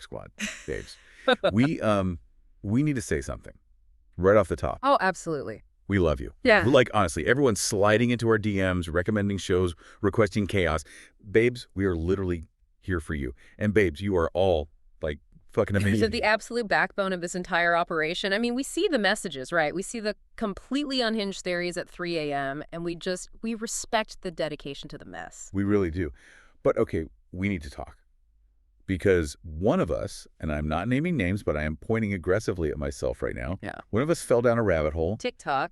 Squad, babes. We need to say something right off the top. Oh, absolutely. We love you. Yeah. Like, honestly, everyone's sliding into our DMs, recommending shows, requesting chaos. Babes, we are literally here for you. And babes, you are all, like, fucking amazing. So the absolute backbone of this entire operation. I mean, we see the messages, right? We see the completely unhinged theories at 3 a.m., and we respect the dedication to the mess. We really do. But, okay, we need to talk. Because one of us, and I'm not naming names, but I am pointing aggressively at myself right now. Yeah. One of us fell down a rabbit hole. TikTok.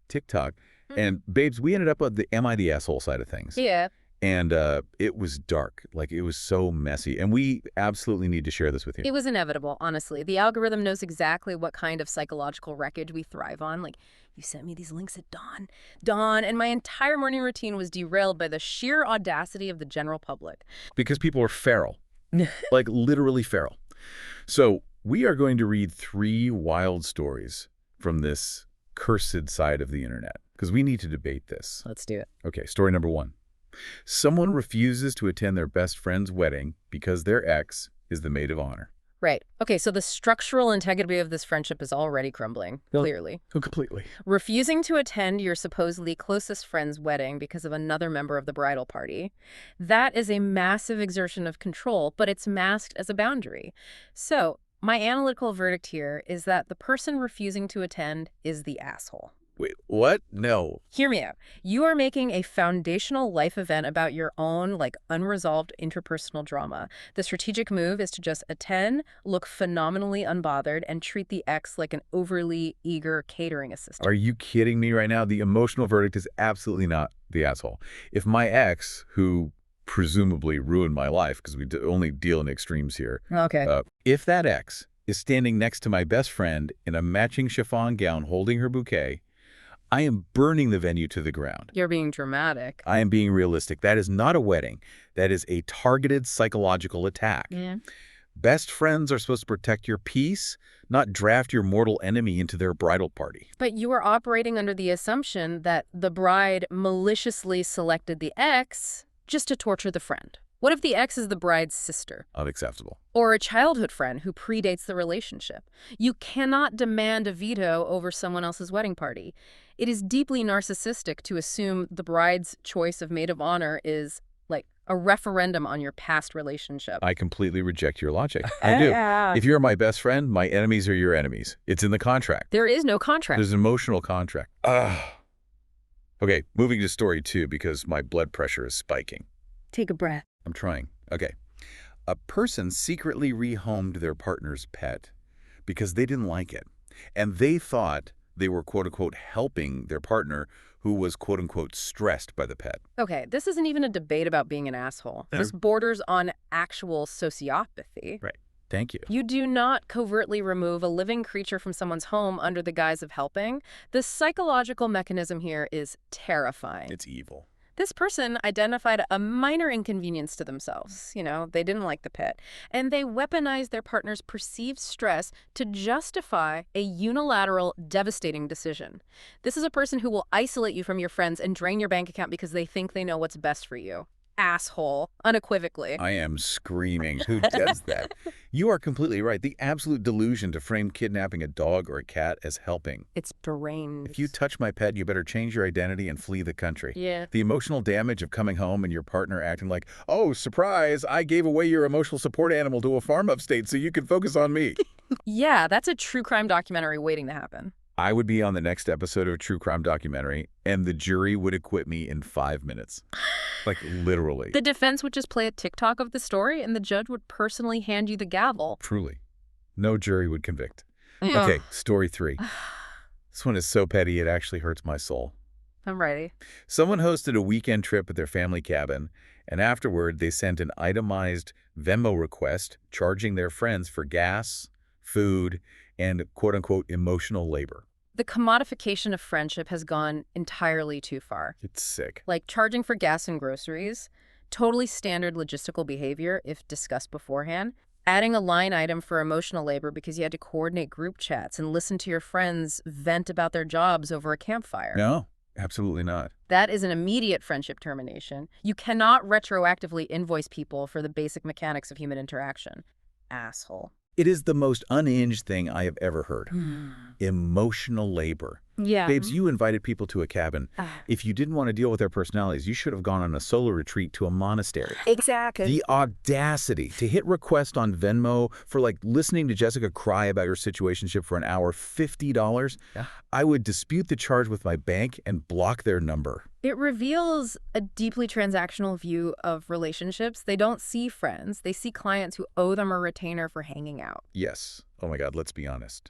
And, babes, we ended up on the am I the asshole side of things. Yeah. And it was dark. Like, it was so messy. And we absolutely need to share this with you. It was inevitable, honestly. The algorithm knows exactly what kind of psychological wreckage we thrive on. Like, you sent me these links at dawn, and my entire morning routine was derailed by the sheer audacity of the general public. Because people are feral. Like, literally feral. So we are going to read 3 wild stories from this cursed side of the internet, because we need to debate this. Let's do it. Okay, story number 1. Someone refuses to attend their best friend's wedding because their ex is the maid of honor. Right. Okay, so the structural integrity of this friendship is already crumbling, clearly. Oh, completely. Refusing to attend your supposedly closest friend's wedding because of another member of the bridal party, that is a massive exertion of control, but it's masked as a boundary. So my analytical verdict here is that the person refusing to attend is the asshole. Wait, what? No. Hear me out. You are making a foundational life event about your own, like, unresolved interpersonal drama. The strategic move is to just attend, look phenomenally unbothered, and treat the ex like an overly eager catering assistant. Are you kidding me right now? The emotional verdict is absolutely not the asshole. If my ex, who presumably ruined my life, because we only deal in extremes here. Okay. If that ex is standing next to my best friend in a matching chiffon gown holding her bouquet, I am burning the venue to the ground. You're being dramatic. I am being realistic. That is not a wedding. That is a targeted psychological attack. Yeah. Best friends are supposed to protect your peace, not draft your mortal enemy into their bridal party. But you are operating under the assumption that the bride maliciously selected the ex just to torture the friend. What if the ex is the bride's sister? Unacceptable. Or a childhood friend who predates the relationship? You cannot demand a veto over someone else's wedding party. It is deeply narcissistic to assume the bride's choice of maid of honor is, like, a referendum on your past relationship. I completely reject your logic. I do. If you're my best friend, my enemies are your enemies. It's in the contract. There is no contract. There's an emotional contract. Okay, moving to story 2 because my blood pressure is spiking. Take a breath. I'm trying. Okay. A person secretly rehomed their partner's pet because they didn't like it. And they thought they were, quote-unquote, helping their partner who was, quote-unquote, stressed by the pet. Okay, this isn't even a debate about being an asshole. This borders on actual sociopathy. Right. Thank you. You do not covertly remove a living creature from someone's home under the guise of helping. The psychological mechanism here is terrifying. It's evil. This person identified a minor inconvenience to themselves. You know, they didn't like the pet. And they weaponized their partner's perceived stress to justify a unilateral, devastating decision. This is a person who will isolate you from your friends and drain your bank account because they think they know what's best for you. Asshole, unequivocally. I am screaming. Who does that? You are completely right. The absolute delusion to frame kidnapping a dog or a cat as helping. It's deranged. If you touch my pet, you better change your identity and flee the country. Yeah. The emotional damage of coming home and your partner acting like, oh, surprise, I gave away your emotional support animal to a farm upstate so you could focus on me. Yeah, that's a true crime documentary waiting to happen. I would be on the next episode of a true crime documentary, and the jury would acquit me in 5 minutes. Like, literally. The defense would just play a TikTok of the story, and the judge would personally hand you the gavel. Truly. No jury would convict. Okay, story 3. This one is so petty it actually hurts my soul. I'm ready. Someone hosted a weekend trip at their family cabin, and afterward they sent an itemized Venmo request charging their friends for gas, food, and quote-unquote emotional labor. The commodification of friendship has gone entirely too far. It's sick. Like charging for gas and groceries, totally standard logistical behavior if discussed beforehand. Adding a line item for emotional labor because you had to coordinate group chats and listen to your friends vent about their jobs over a campfire. No, absolutely not. That is an immediate friendship termination. You cannot retroactively invoice people for the basic mechanics of human interaction. Asshole. It is the most unhinged thing I have ever heard. Emotional labor. Yeah. Babes, you invited people to a cabin. Ah. If you didn't want to deal with their personalities, you should have gone on a solo retreat to a monastery. Exactly. The audacity to hit request on Venmo for listening to Jessica cry about your situationship for an hour, $50. Yeah. I would dispute the charge with my bank and block their number. It reveals a deeply transactional view of relationships. They don't see friends. They see clients who owe them a retainer for hanging out. Yes. Oh my God, let's be honest.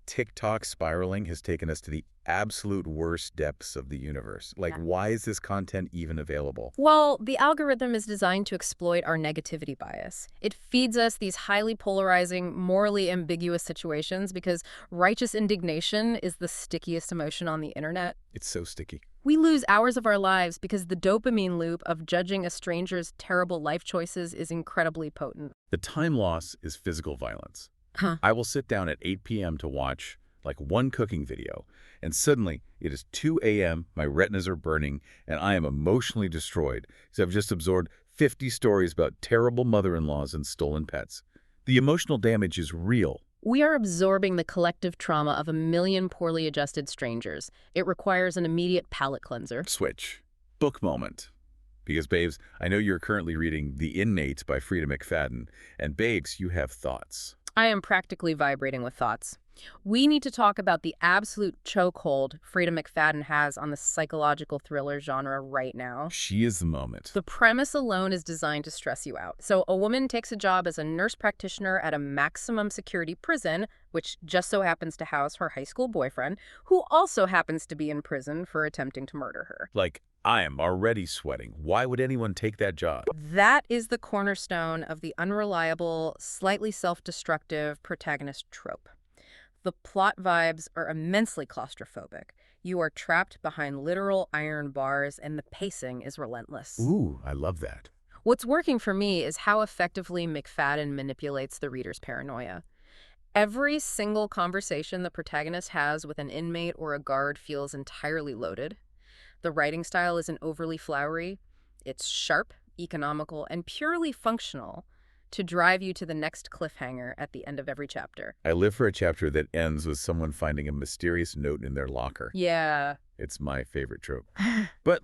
TikTok spiraling has taken us to the absolute worst depths of the universe. Why is this content even available? Well, the algorithm is designed to exploit our negativity bias. It feeds us these highly polarizing, morally ambiguous situations because righteous indignation is the stickiest emotion on the internet. It's so sticky. We lose hours of our lives because the dopamine loop of judging a stranger's terrible life choices is incredibly potent. The time loss is physical violence. Huh. I will sit down at 8 p.m. to watch one cooking video, and suddenly it is 2 a.m., my retinas are burning, and I am emotionally destroyed because I've just absorbed 50 stories about terrible mother-in-laws and stolen pets. The emotional damage is real. We are absorbing the collective trauma of a million poorly adjusted strangers. It requires an immediate palate cleanser. Switch. Book moment. Because, babes, I know you're currently reading The Inmate by Frida McFadden, and babes, you have thoughts. I am practically vibrating with thoughts. We need to talk about the absolute chokehold Frida McFadden has on the psychological thriller genre right now. She is the moment. The premise alone is designed to stress you out. So a woman takes a job as a nurse practitioner at a maximum security prison, which just so happens to house her high school boyfriend, who also happens to be in prison for attempting to murder her. I am already sweating. Why would anyone take that job? That is the cornerstone of the unreliable, slightly self-destructive protagonist trope. The plot vibes are immensely claustrophobic. You are trapped behind literal iron bars, and the pacing is relentless. Ooh, I love that. What's working for me is how effectively McFadden manipulates the reader's paranoia. Every single conversation the protagonist has with an inmate or a guard feels entirely loaded. The writing style isn't overly flowery. It's sharp, economical, and purely functional to drive you to the next cliffhanger at the end of every chapter. I live for a chapter that ends with someone finding a mysterious note in their locker. Yeah. It's my favorite trope. But,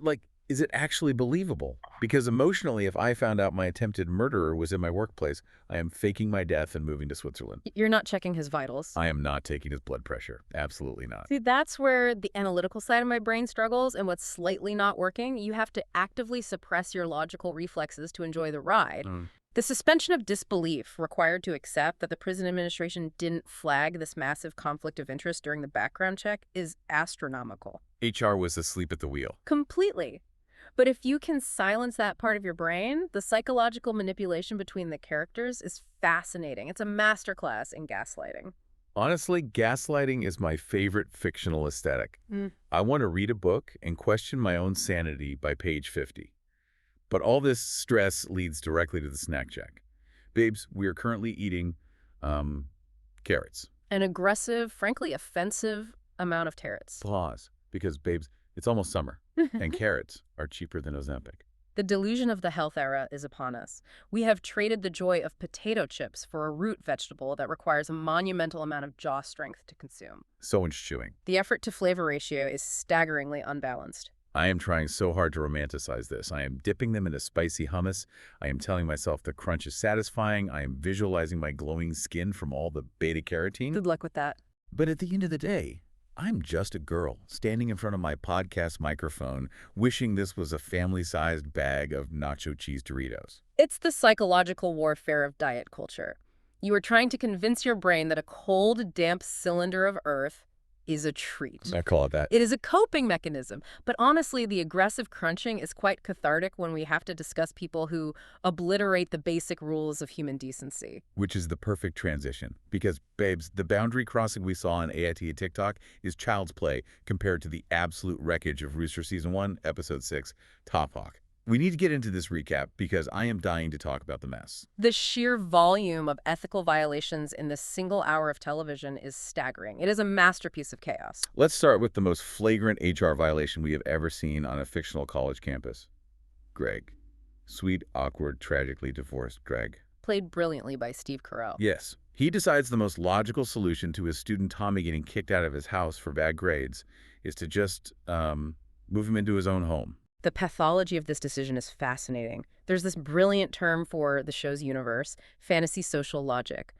is it actually believable? Because emotionally, if I found out my attempted murderer was in my workplace, I am faking my death and moving to Switzerland. You're not checking his vitals. I am not taking his blood pressure. Absolutely not. See, that's where the analytical side of my brain struggles and what's slightly not working. You have to actively suppress your logical reflexes to enjoy the ride. The suspension of disbelief required to accept that the prison administration didn't flag this massive conflict of interest during the background check is astronomical. HR was asleep at the wheel. Completely. But if you can silence that part of your brain, the psychological manipulation between the characters is fascinating. It's a masterclass in gaslighting. Honestly, gaslighting is my favorite fictional aesthetic. I want to read a book and question my own sanity by page 50. But all this stress leads directly to the snack check. Babes, we are currently eating carrots. An aggressive, frankly offensive amount of carrots. Pause, because, babes, it's almost summer, and carrots are cheaper than Ozempic. The delusion of the health era is upon us. We have traded the joy of potato chips for a root vegetable that requires a monumental amount of jaw strength to consume. So much chewing. The effort-to-flavor ratio is staggeringly unbalanced. I am trying so hard to romanticize this. I am dipping them into spicy hummus. I am telling myself the crunch is satisfying. I am visualizing my glowing skin from all the beta-carotene. Good luck with that. But at the end of the day, I'm just a girl standing in front of my podcast microphone, wishing this was a family-sized bag of nacho cheese Doritos. It's the psychological warfare of diet culture. You are trying to convince your brain that a cold, damp cylinder of earth is a treat. I call it that. It is a coping mechanism, but honestly, the aggressive crunching is quite cathartic when we have to discuss people who obliterate the basic rules of human decency. Which is the perfect transition. Because, babes, the boundary crossing we saw on AIT and TikTok is child's play compared to the absolute wreckage of Rooster Season 1, Episode 6, Top Hawk. We need to get into this recap because I am dying to talk about the mess. The sheer volume of ethical violations in this single hour of television is staggering. It is a masterpiece of chaos. Let's start with the most flagrant HR violation we have ever seen on a fictional college campus. Greg. Sweet, awkward, tragically divorced Greg. Played brilliantly by Steve Carell. Yes, He decides the most logical solution to his student Tommy getting kicked out of his house for bad grades is to just move him into his own home. The pathology of this decision is fascinating. There's this brilliant term for the show's universe, fantasy social logic.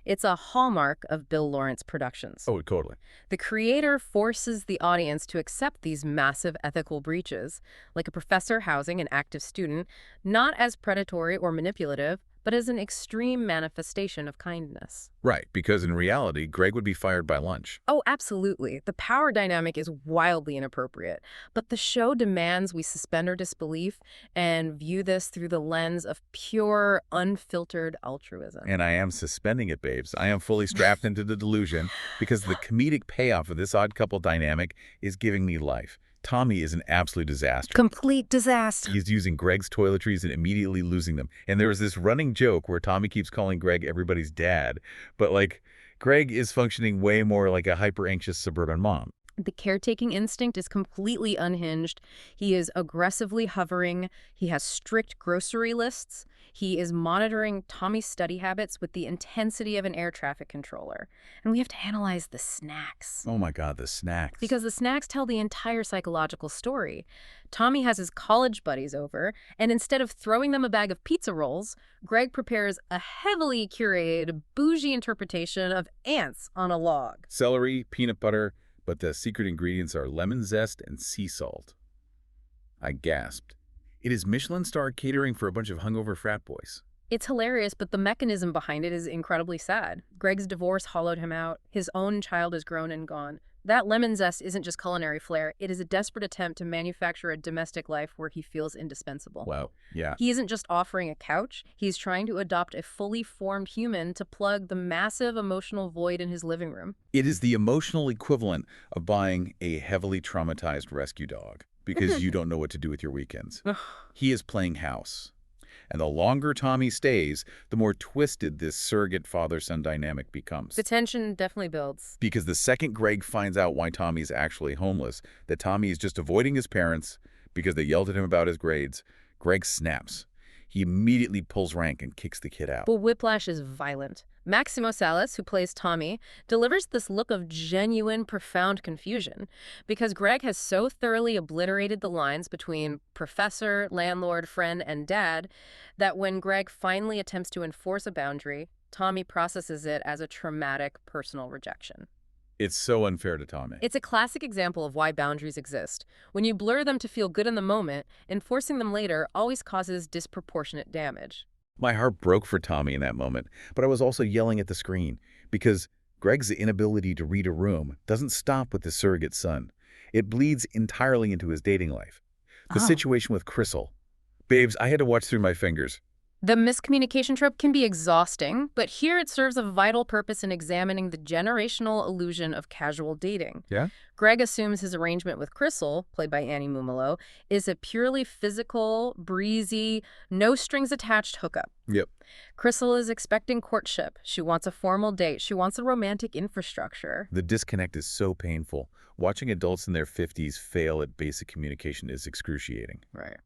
It's a hallmark of Bill Lawrence productions. Oh, totally. The creator forces the audience to accept these massive ethical breaches, like a professor housing an active student, not as predatory or manipulative, but as an extreme manifestation of kindness. Right, because in reality, Greg would be fired by lunch. Oh, absolutely. The power dynamic is wildly inappropriate, but the show demands we suspend our disbelief and view this through the lens of pure, unfiltered altruism. And I am suspending it, babes. I am fully strapped into the delusion because the comedic payoff of this odd couple dynamic is giving me life. Tommy is an absolute disaster. Complete disaster. He's using Greg's toiletries and immediately losing them. And there was this running joke where Tommy keeps calling Greg everybody's dad. But, like, Greg is functioning way more like a hyper-anxious suburban mom. The caretaking instinct is completely unhinged. He is aggressively hovering. He has strict grocery lists. He is monitoring Tommy's study habits with the intensity of an air traffic controller. And we have to analyze the snacks. Oh my God, the snacks. Because the snacks tell the entire psychological story. Tommy has his college buddies over, and instead of throwing them a bag of pizza rolls, Greg prepares a heavily curated, bougie interpretation of ants on a log. Celery, peanut butter, but the secret ingredients are lemon zest and sea salt. I gasped. It is Michelin star catering for a bunch of hungover frat boys. It's hilarious, but the mechanism behind it is incredibly sad. Greg's divorce hollowed him out. His own child is grown and gone. That lemon zest isn't just culinary flair. It is a desperate attempt to manufacture a domestic life where he feels indispensable. Wow, yeah. He isn't just offering a couch. He's trying to adopt a fully formed human to plug the massive emotional void in his living room. It is the emotional equivalent of buying a heavily traumatized rescue dog because you don't know what to do with your weekends. He is playing house. And the longer Tommy stays, the more twisted this surrogate father-son dynamic becomes. The tension definitely builds. Because the second Greg finds out why Tommy's actually homeless, that Tommy is just avoiding his parents because they yelled at him about his grades, Greg snaps. He immediately pulls rank and kicks the kid out. But whiplash is violent. Maximo Salas, who plays Tommy, delivers this look of genuine, profound confusion because Greg has so thoroughly obliterated the lines between professor, landlord, friend, and dad that when Greg finally attempts to enforce a boundary, Tommy processes it as a traumatic personal rejection. It's so unfair to Tommy. It's a classic example of why boundaries exist. When you blur them to feel good in the moment, enforcing them later always causes disproportionate damage. My heart broke for Tommy in that moment, but I was also yelling at the screen because Greg's inability to read a room doesn't stop with his surrogate son. It bleeds entirely into his dating life. The situation with Cristle. Babes, I had to watch through my fingers. The miscommunication trope can be exhausting, but here it serves a vital purpose in examining the generational illusion of casual dating. Yeah? Greg assumes his arrangement with Cristle, played by Annie Mumolo, is a purely physical, breezy, no-strings-attached hookup. Yep. Cristle is expecting courtship. She wants a formal date. She wants a romantic infrastructure. The disconnect is so painful. Watching adults in their 50s fail at basic communication is excruciating. Right.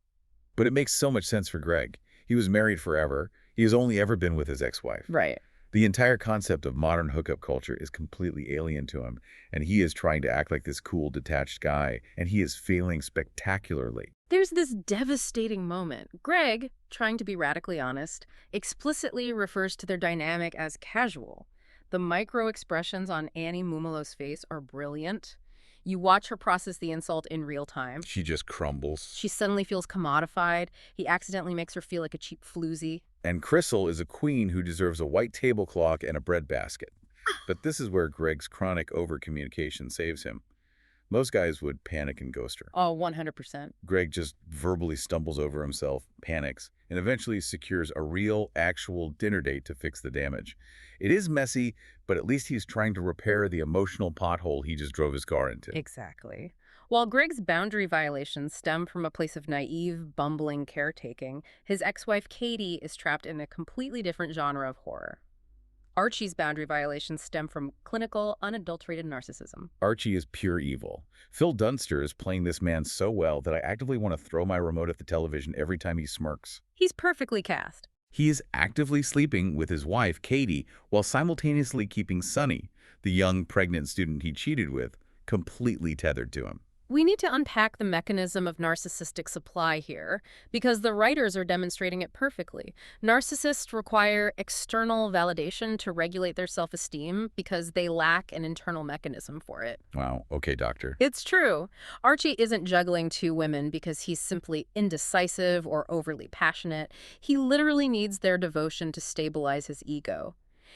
But it makes so much sense for Greg. He was married forever. He has only ever been with his ex-wife. Right. The entire concept of modern hookup culture is completely alien to him, and he is trying to act like this cool, detached guy, and he is failing spectacularly. There's this devastating moment. Greg, trying to be radically honest, explicitly refers to their dynamic as casual. The micro-expressions on Annie Mumolo's face are brilliant. You watch her process the insult in real time. She just crumbles. She suddenly feels commodified. He accidentally makes her feel like a cheap floozy. And Cristle is a queen who deserves a white tablecloth and a breadbasket. But this is where Greg's chronic over-communication saves him. Most guys would panic and ghost her. Oh, 100%. Greg just verbally stumbles over himself, panics, and eventually secures a real, actual dinner date to fix the damage. It is messy, but at least he's trying to repair the emotional pothole he just drove his car into. Exactly. While Greg's boundary violations stem from a place of naive, bumbling caretaking, his ex-wife Katie is trapped in a completely different genre of horror. Archie's boundary violations stem from clinical, unadulterated narcissism. Archie is pure evil. Phil Dunster is playing this man so well that I actively want to throw my remote at the television every time he smirks. He's perfectly cast. He is actively sleeping with his wife, Katie, while simultaneously keeping Sunny, the young pregnant student he cheated with, completely tethered to him. We need to unpack the mechanism of narcissistic supply here, because the writers are demonstrating it perfectly. Narcissists require external validation to regulate their self-esteem because they lack an internal mechanism for it. Wow, okay, doctor. It's true. Archie isn't juggling two women because he's simply indecisive or overly passionate. He literally needs their devotion to stabilize his ego.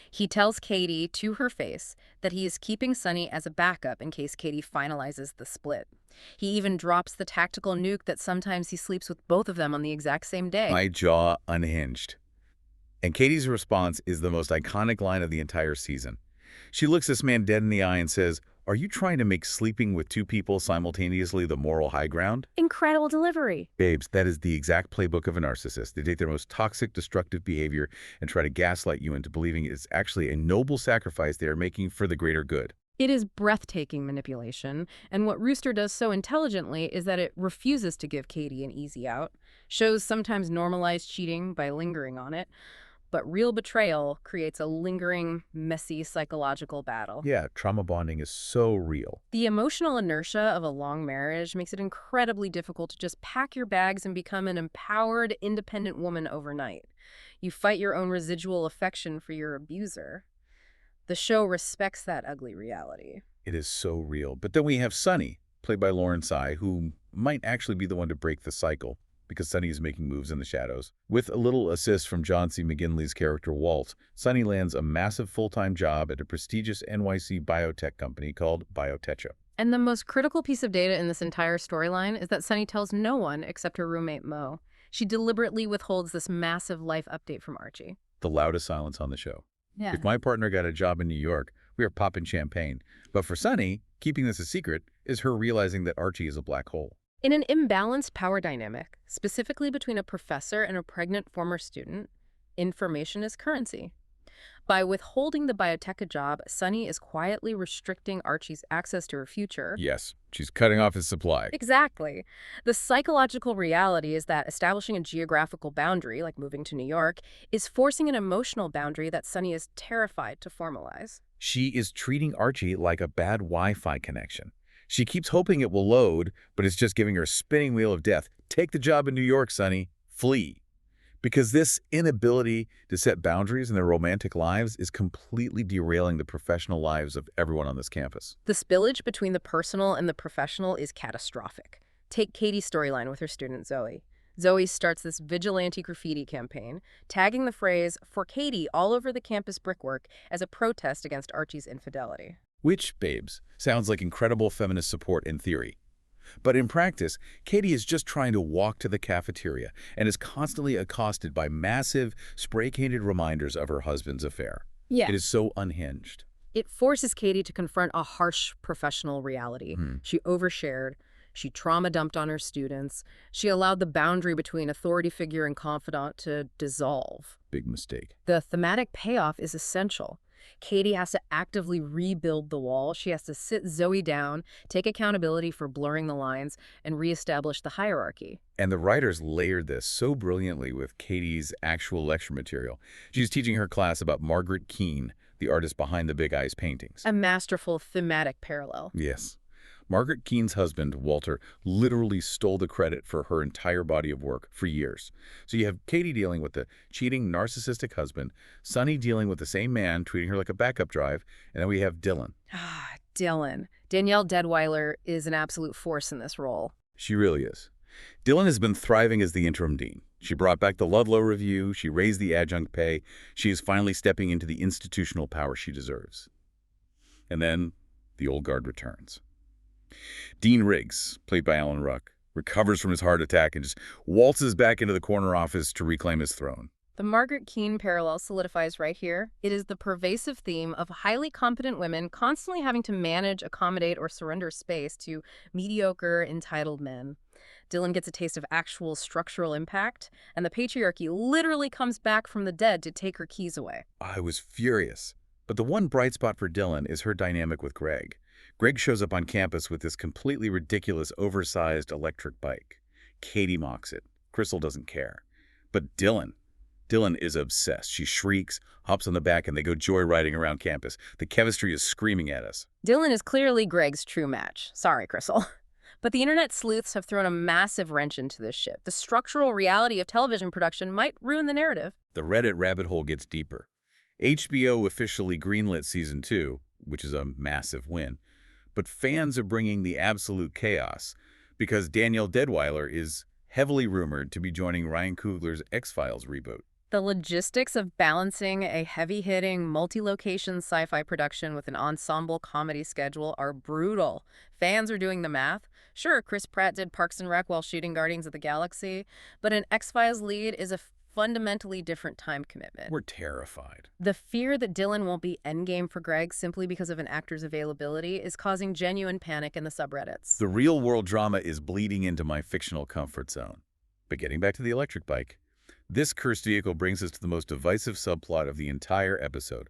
He tells Katie to her face that he is keeping Sunny as a backup in case Katie finalizes the split. He even drops the tactical nuke that sometimes he sleeps with both of them on the exact same day. My jaw unhinged. And Katie's response is the most iconic line of the entire season. She looks this man dead in the eye and says, "Are you trying to make sleeping with two people simultaneously the moral high ground?" Incredible delivery. Babes, that is the exact playbook of a narcissist. They take their most toxic, destructive behavior and try to gaslight you into believing it's actually a noble sacrifice they are making for the greater good. It is breathtaking manipulation, and what Rooster does so intelligently is that it refuses to give Katie an easy out. Shows sometimes normalize cheating by lingering on it, but real betrayal creates a lingering, messy psychological battle. Yeah, trauma bonding is so real. The emotional inertia of a long marriage makes it incredibly difficult to just pack your bags and become an empowered, independent woman overnight. You fight your own residual affection for your abuser. The show respects that ugly reality. It is so real. But then we have Sunny, played by Lauren Tsai, who might actually be the one to break the cycle, because Sunny is making moves in the shadows. With a little assist from John C. McGinley's character Walt, Sunny lands a massive full-time job at a prestigious NYC biotech company called Biotecha. And the most critical piece of data in this entire storyline is that Sunny tells no one except her roommate Mo. She deliberately withholds this massive life update from Archie. The loudest silence on the show. Yeah. If my partner got a job in New York, we are popping champagne. But for Sunny, keeping this a secret is her realizing that Archie is a black hole. In an imbalanced power dynamic, specifically between a professor and a pregnant former student, information is currency. By withholding the biotech job, Sunny is quietly restricting Archie's access to her future. Yes, she's cutting off his supply. Exactly. The psychological reality is that establishing a geographical boundary, like moving to New York, is forcing an emotional boundary that Sunny is terrified to formalize. She is treating Archie like a bad Wi-Fi connection. She keeps hoping it will load, but it's just giving her a spinning wheel of death. Take the job in New York, Sunny. Flee. Because this inability to set boundaries in their romantic lives is completely derailing the professional lives of everyone on this campus. The spillage between the personal and the professional is catastrophic. Take Katie's storyline with her student Zoe. Zoe starts this vigilante graffiti campaign, tagging the phrase "for Katie" all over the campus brickwork as a protest against Archie's infidelity. Which, babes, sounds like incredible feminist support in theory. But in practice, Katie is just trying to walk to the cafeteria and is constantly accosted by massive, spray-painted reminders of her husband's affair. Yeah. It is so unhinged. It forces Katie to confront a harsh professional reality. She overshared. She trauma dumped on her students. She allowed the boundary between authority figure and confidant to dissolve. Big mistake. The thematic payoff is essential. Katie has to actively rebuild the wall. She has to sit Zoe down, take accountability for blurring the lines, and reestablish the hierarchy. And the writers layered this so brilliantly with Katie's actual lecture material. She's teaching her class about Margaret Keane, the artist behind the Big Eyes paintings. A masterful thematic parallel. Yes. Margaret Keane's husband, Walter, literally stole the credit for her entire body of work for years. So you have Katie dealing with the cheating, narcissistic husband, Sunny dealing with the same man, treating her like a backup drive, and then we have Dylan. Dylan. Danielle Deadweiler is an absolute force in this role. She really is. Dylan has been thriving as the interim dean. She brought back the Ludlow Review, she raised the adjunct pay, she is finally stepping into the institutional power she deserves. And then the old guard returns. Dean Riggs, played by Alan Ruck, recovers from his heart attack and just waltzes back into the corner office to reclaim his throne. The Margaret Keane parallel solidifies right here. It is the pervasive theme of highly competent women constantly having to manage, accommodate, or surrender space to mediocre, entitled men. Dylan gets a taste of actual structural impact, and the patriarchy literally comes back from the dead to take her keys away. I was furious. But the one bright spot for Dylan is her dynamic with Greg. Greg shows up on campus with this completely ridiculous, oversized electric bike. Katie mocks it. Cristle doesn't care. But Dylan Dylan is obsessed. She shrieks, hops on the back, and they go joyriding around campus. The chemistry is screaming at us. Dylan is clearly Greg's true match. Sorry, Cristle. But the internet sleuths have thrown a massive wrench into this ship. The structural reality of television production might ruin the narrative. The Reddit rabbit hole gets deeper. HBO officially greenlit Season 2, which is a massive win. But fans are bringing the absolute chaos because Danielle Deadwyler is heavily rumored to be joining Ryan Coogler's X-Files reboot. The logistics of balancing a heavy-hitting, multi-location sci-fi production with an ensemble comedy schedule are brutal. Fans are doing the math. Sure, Chris Pratt did Parks and Rec while shooting Guardians of the Galaxy, but an X-Files lead is a fundamentally different time commitment. We're terrified. The fear that Dylan won't be endgame for Greg simply because of an actor's availability is causing genuine panic in the subreddits. The real-world drama is bleeding into my fictional comfort zone. But getting back to the electric bike, this cursed vehicle brings us to the most divisive subplot of the entire episode.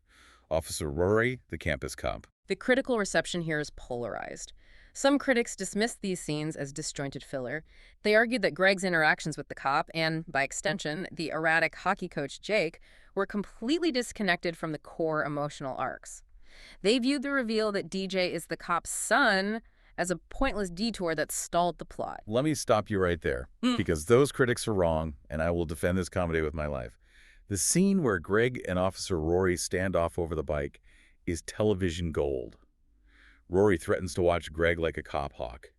Officer Rory, the campus cop. The critical reception here is polarized. Some critics dismissed these scenes as disjointed filler. They argued that Greg's interactions with the cop and, by extension, the erratic hockey coach Jake were completely disconnected from the core emotional arcs. They viewed the reveal that DJ is the cop's son as a pointless detour that stalled the plot. Let me stop you right there, because those critics are wrong, and I will defend this comedy with my life. The scene where Greg and Officer Rory stand off over the bike is television gold. Rory threatens to watch Greg like a cop hawk.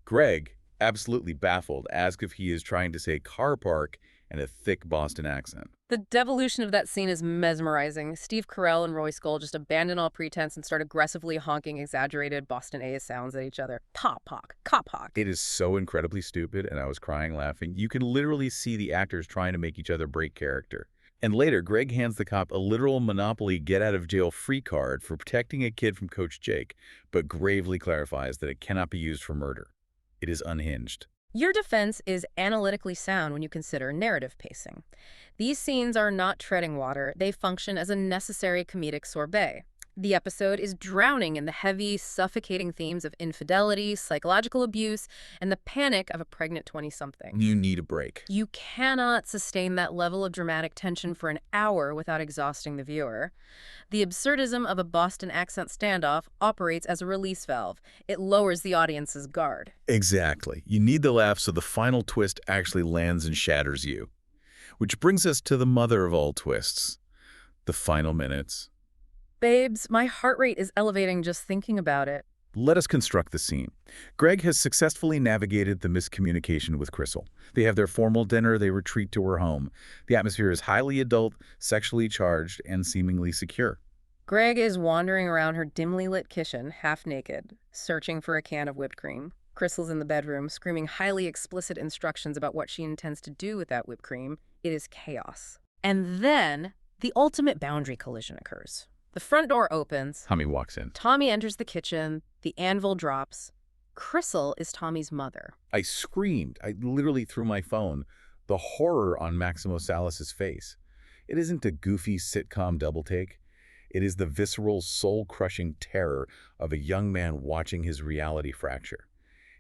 Greg, absolutely baffled, asks if he is trying to say car park in a thick Boston accent. The devolution of that scene is mesmerizing. Steve Carell and Roy Skull just abandon all pretense and start aggressively honking exaggerated Boston A sounds at each other. Pop hawk, cop hawk. It is so incredibly stupid, and I was crying laughing. You can literally see the actors trying to make each other break character. And later, Greg hands the cop a literal Monopoly get-out-of-jail-free card for protecting a kid from Coach Jake, but gravely clarifies that it cannot be used for murder. It is unhinged. Your defense is analytically sound when you consider narrative pacing. These scenes are not treading water. They function as a necessary comedic sorbet. The episode is drowning in the heavy, suffocating themes of infidelity, psychological abuse, and the panic of a pregnant 20-something. You need a break. You cannot sustain that level of dramatic tension for an hour without exhausting the viewer. The absurdism of a Boston accent standoff operates as a release valve. It lowers the audience's guard. Exactly. You need the laugh so the final twist actually lands and shatters you. Which brings us to the mother of all twists, the final minutes. Babes, my heart rate is elevating just thinking about it. Let us construct the scene. Greg has successfully navigated the miscommunication with Cristle. They have their formal dinner, they retreat to her home. The atmosphere is highly adult, sexually charged, and seemingly secure. Greg is wandering around her dimly lit kitchen, half naked, searching for a can of whipped cream. Crystle's in the bedroom, screaming highly explicit instructions about what she intends to do with that whipped cream. It is chaos. And then, the ultimate boundary collision occurs. The front door opens. Tommy walks in. Tommy enters the kitchen. The anvil drops. Cristle is Tommy's mother. I screamed. I literally threw my phone. The horror on Maximo Salas's face. It isn't a goofy sitcom double take. It is the visceral, soul-crushing terror of a young man watching his reality fracture.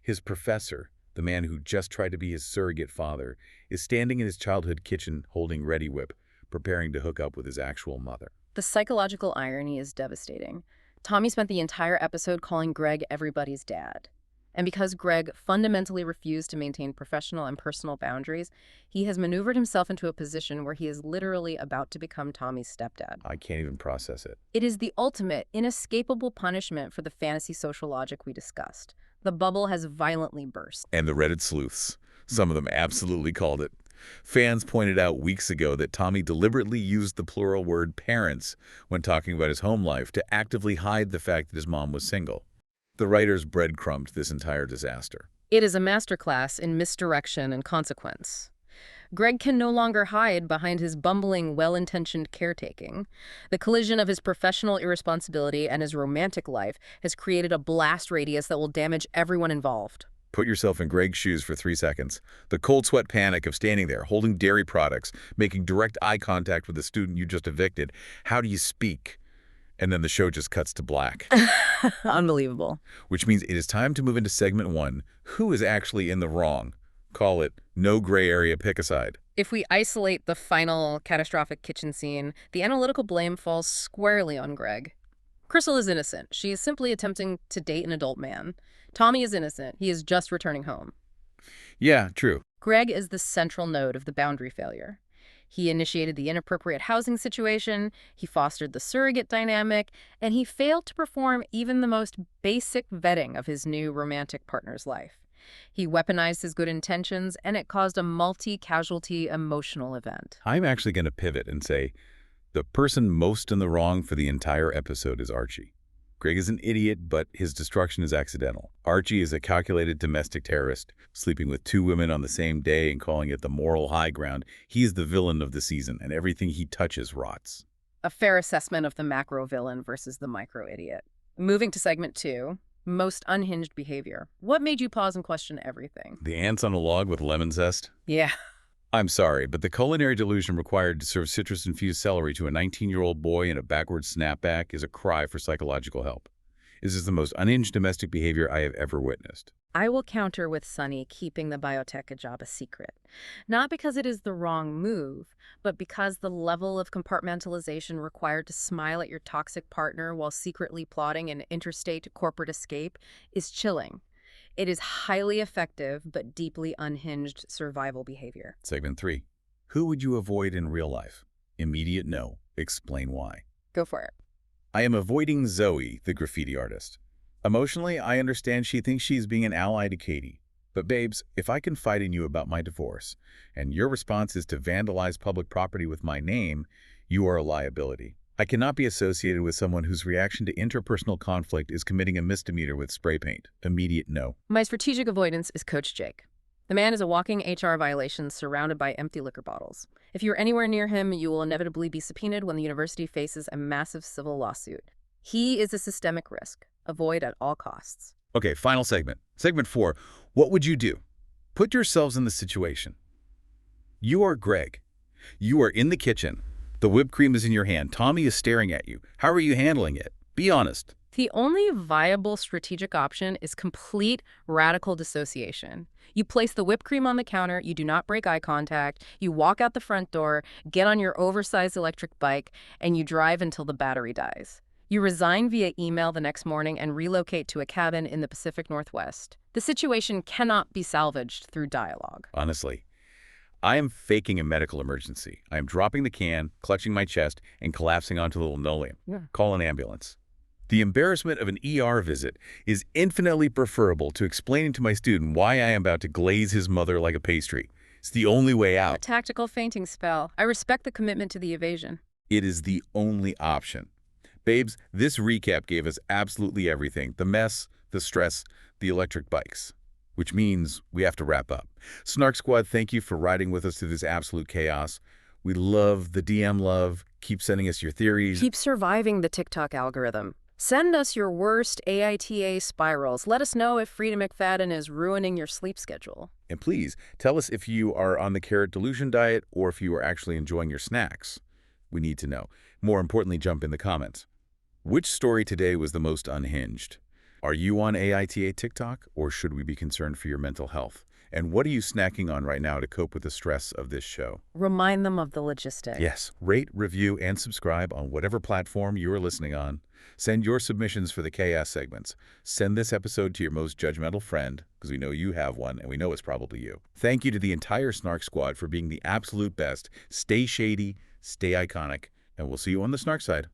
His professor, the man who just tried to be his surrogate father, is standing in his childhood kitchen holding Ready Whip, preparing to hook up with his actual mother. The psychological irony is devastating. Tommy spent the entire episode calling Greg everybody's dad. And because Greg fundamentally refused to maintain professional and personal boundaries, he has maneuvered himself into a position where he is literally about to become Tommy's stepdad. I can't even process it. It is the ultimate, inescapable punishment for the fantasy social logic we discussed. The bubble has violently burst. And the Reddit sleuths. Some of them absolutely called it. Fans pointed out weeks ago that Tommy deliberately used the plural word parents when talking about his home life to actively hide the fact that his mom was single. The writers breadcrumbed this entire disaster. It is a masterclass in misdirection and consequence. Greg can no longer hide behind his bumbling, well-intentioned caretaking. The collision of his professional irresponsibility and his romantic life has created a blast radius that will damage everyone involved. Put yourself in Greg's shoes for 3 seconds. The cold sweat panic of standing there, holding dairy products, making direct eye contact with the student you just evicted. How do you speak? And then the show just cuts to black. Unbelievable. Which means it is time to move into segment 1. Who is actually in the wrong? Call it no gray area pick a side. If we isolate the final catastrophic kitchen scene, the analytical blame falls squarely on Greg. Cristle is innocent. She is simply attempting to date an adult man. Tommy is innocent. He is just returning home. Yeah, true. Greg is the central node of the boundary failure. He initiated the inappropriate housing situation, he fostered the surrogate dynamic, and he failed to perform even the most basic vetting of his new romantic partner's life. He weaponized his good intentions, and it caused a multi-casualty emotional event. I'm actually going to pivot and say the person most in the wrong for the entire episode is Archie. Greg is an idiot, but his destruction is accidental. Archie is a calculated domestic terrorist, sleeping with 2 women on the same day and calling it the moral high ground. He's the villain of the season, and everything he touches rots. A fair assessment of the macro villain versus the micro idiot. Moving to segment 2, most unhinged behavior. What made you pause and question everything? The ants on a log with lemon zest? Yeah. I'm sorry, but the culinary delusion required to serve citrus-infused celery to a 19-year-old boy in a backward snapback is a cry for psychological help. This is the most unhinged domestic behavior I have ever witnessed. I will counter with Sunny keeping the biotech job a secret. Not because it is the wrong move, but because the level of compartmentalization required to smile at your toxic partner while secretly plotting an interstate corporate escape is chilling. It is highly effective but deeply unhinged survival behavior. Segment 3. Who would you avoid in real life? Immediate no. Explain why. Go for it. I am avoiding Zoe, the graffiti artist. Emotionally, I understand she thinks she's being an ally to Katie. But babes, if I confide in you about my divorce, and your response is to vandalize public property with my name, you are a liability. I cannot be associated with someone whose reaction to interpersonal conflict is committing a misdemeanor with spray paint. Immediate no. My strategic avoidance is Coach Jake. The man is a walking HR violation surrounded by empty liquor bottles. If you're anywhere near him, you will inevitably be subpoenaed when the university faces a massive civil lawsuit. He is a systemic risk. Avoid at all costs. Okay, final segment. Segment 4. What would you do? Put yourselves in the situation. You are Greg. You are in the kitchen. The whipped cream is in your hand. Tommy is staring at you. How are you handling it? Be honest. The only viable strategic option is complete radical dissociation. You place the whipped cream on the counter, you do not break eye contact, you walk out the front door, get on your oversized electric bike, and you drive until the battery dies. You resign via email the next morning and relocate to a cabin in the Pacific Northwest. The situation cannot be salvaged through dialogue. Honestly, I am faking a medical emergency. I am dropping the can, clutching my chest, and collapsing onto the linoleum. Call an ambulance. The embarrassment of an ER visit is infinitely preferable to explaining to my student why I am about to glaze his mother like a pastry. It's the only way A out. tactical fainting spell. I respect the commitment to the evasion. It is the only option. Babes, this recap gave us absolutely everything. The mess, the stress, the electric bikes. Which means we have to wrap up. Snark Squad, thank you for riding with us through this absolute chaos. We love the DM love. Keep sending us your theories. Keep surviving the TikTok algorithm. Send us your worst AITA spirals. Let us know if Frida McFadden is ruining your sleep schedule. And please, tell us if you are on the carrot delusion diet or if you are actually enjoying your snacks. We need to know. More importantly, jump in the comments. Which story today was the most unhinged? Are you on AITA TikTok, or should we be concerned for your mental health? And what are you snacking on right now to cope with the stress of this show? Remind them of the logistics. Yes, rate, review, and subscribe on whatever platform you are listening on. Send your submissions for the chaos segments. Send this episode to your most judgmental friend, because we know you have one, and we know it's probably you. Thank you to the entire Snark Squad for being the absolute best. Stay shady, stay iconic, and we'll see you on the Snark side.